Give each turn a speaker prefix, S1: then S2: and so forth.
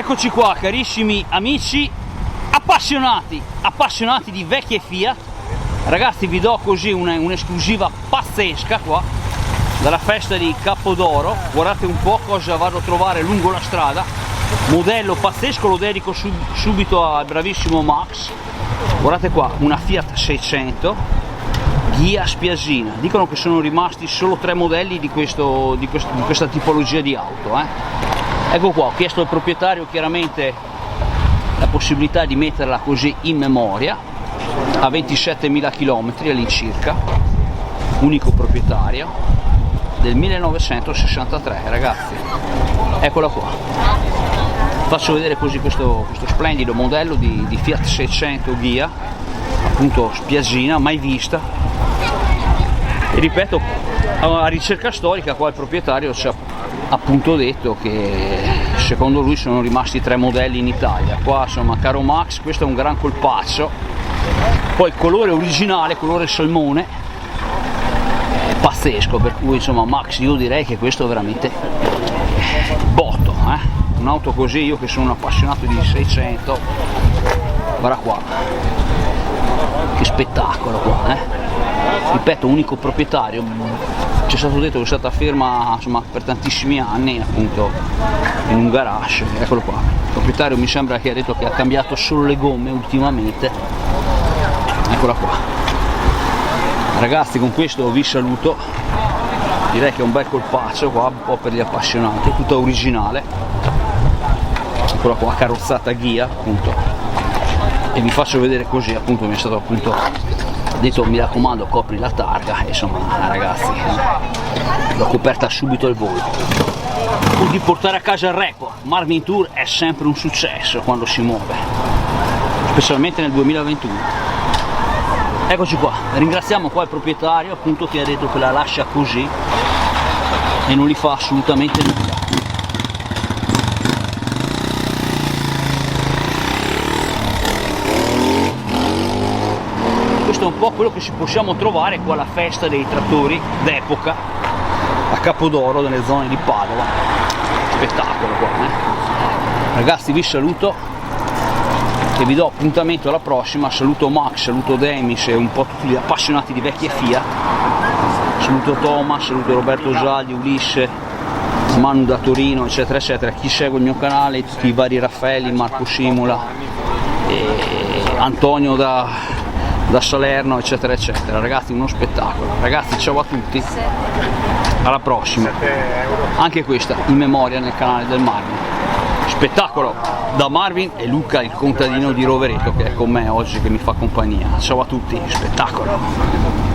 S1: Eccoci qua carissimi amici appassionati di vecchie Fiat. Ragazzi, vi do così un'esclusiva pazzesca qua dalla festa di Capodoro. Guardate un po' cosa vado a trovare lungo la strada, modello pazzesco, lo dedico subito al bravissimo Max. Guardate qua, una Fiat 600 Ghia spiazzina. Dicono che sono rimasti solo 3 modelli di questa tipologia di auto, Ecco qua, ho chiesto al proprietario chiaramente la possibilità di metterla così in memoria, a 27.000 km all'incirca, unico proprietario, del 1963, ragazzi. Eccola qua. Faccio vedere così questo splendido modello di Fiat 600 Ghia, appunto spiazzina, mai vista. E ripeto, a ricerca storica qua il proprietario ci ha appunto detto che secondo lui sono rimasti 3 modelli in Italia. Qua insomma, caro Max, questo è un gran colpaccio. Poi il colore originale, colore salmone, è pazzesco, per cui insomma Max, io direi che questo è veramente botto, un'auto così, io che sono un appassionato di 600, guarda qua, che spettacolo qua, ripeto, unico proprietario. Ci è stato detto che è stata ferma insomma per tantissimi anni, appunto in un garage. Eccolo qua, il proprietario mi sembra che ha detto che ha cambiato solo le gomme ultimamente. Eccola qua, ragazzi, con questo vi saluto. Direi che è un bel colpaccio qua, un po' per gli appassionati, è tutta originale. Eccola qua, carrozzata Ghia appunto, e vi faccio vedere così, appunto mi è stato appunto detto, mi raccomando, copri la targa, e insomma ragazzi, l'ho coperta subito al volo. Pur di portare a casa il record, Marvin Tour è sempre un successo quando si muove, specialmente nel 2021. Eccoci qua, ringraziamo qua il proprietario appunto che ha detto che la lascia così e non gli fa assolutamente nulla. Questo è un po' quello che ci possiamo trovare qua alla festa dei trattori d'epoca a Capodoro, nelle zone di Padova. Spettacolo qua, Ragazzi, vi saluto e vi do appuntamento alla prossima. Saluto Max, saluto Demis e un po' tutti gli appassionati di vecchie Fiat. Saluto Thomas, saluto Roberto Zagli, Ulisse, Manu da Torino, eccetera eccetera, chi segue il mio canale, tutti i vari Raffaelli, Marco Simula, e Antonio da Salerno, eccetera eccetera. Ragazzi, uno spettacolo. Ragazzi, ciao a tutti, alla prossima. Anche questa in memoria nel canale del Marvin. Spettacolo da Marvin e Luca, il contadino di Rovereto, che è con me oggi, che mi fa compagnia. Ciao a tutti, spettacolo.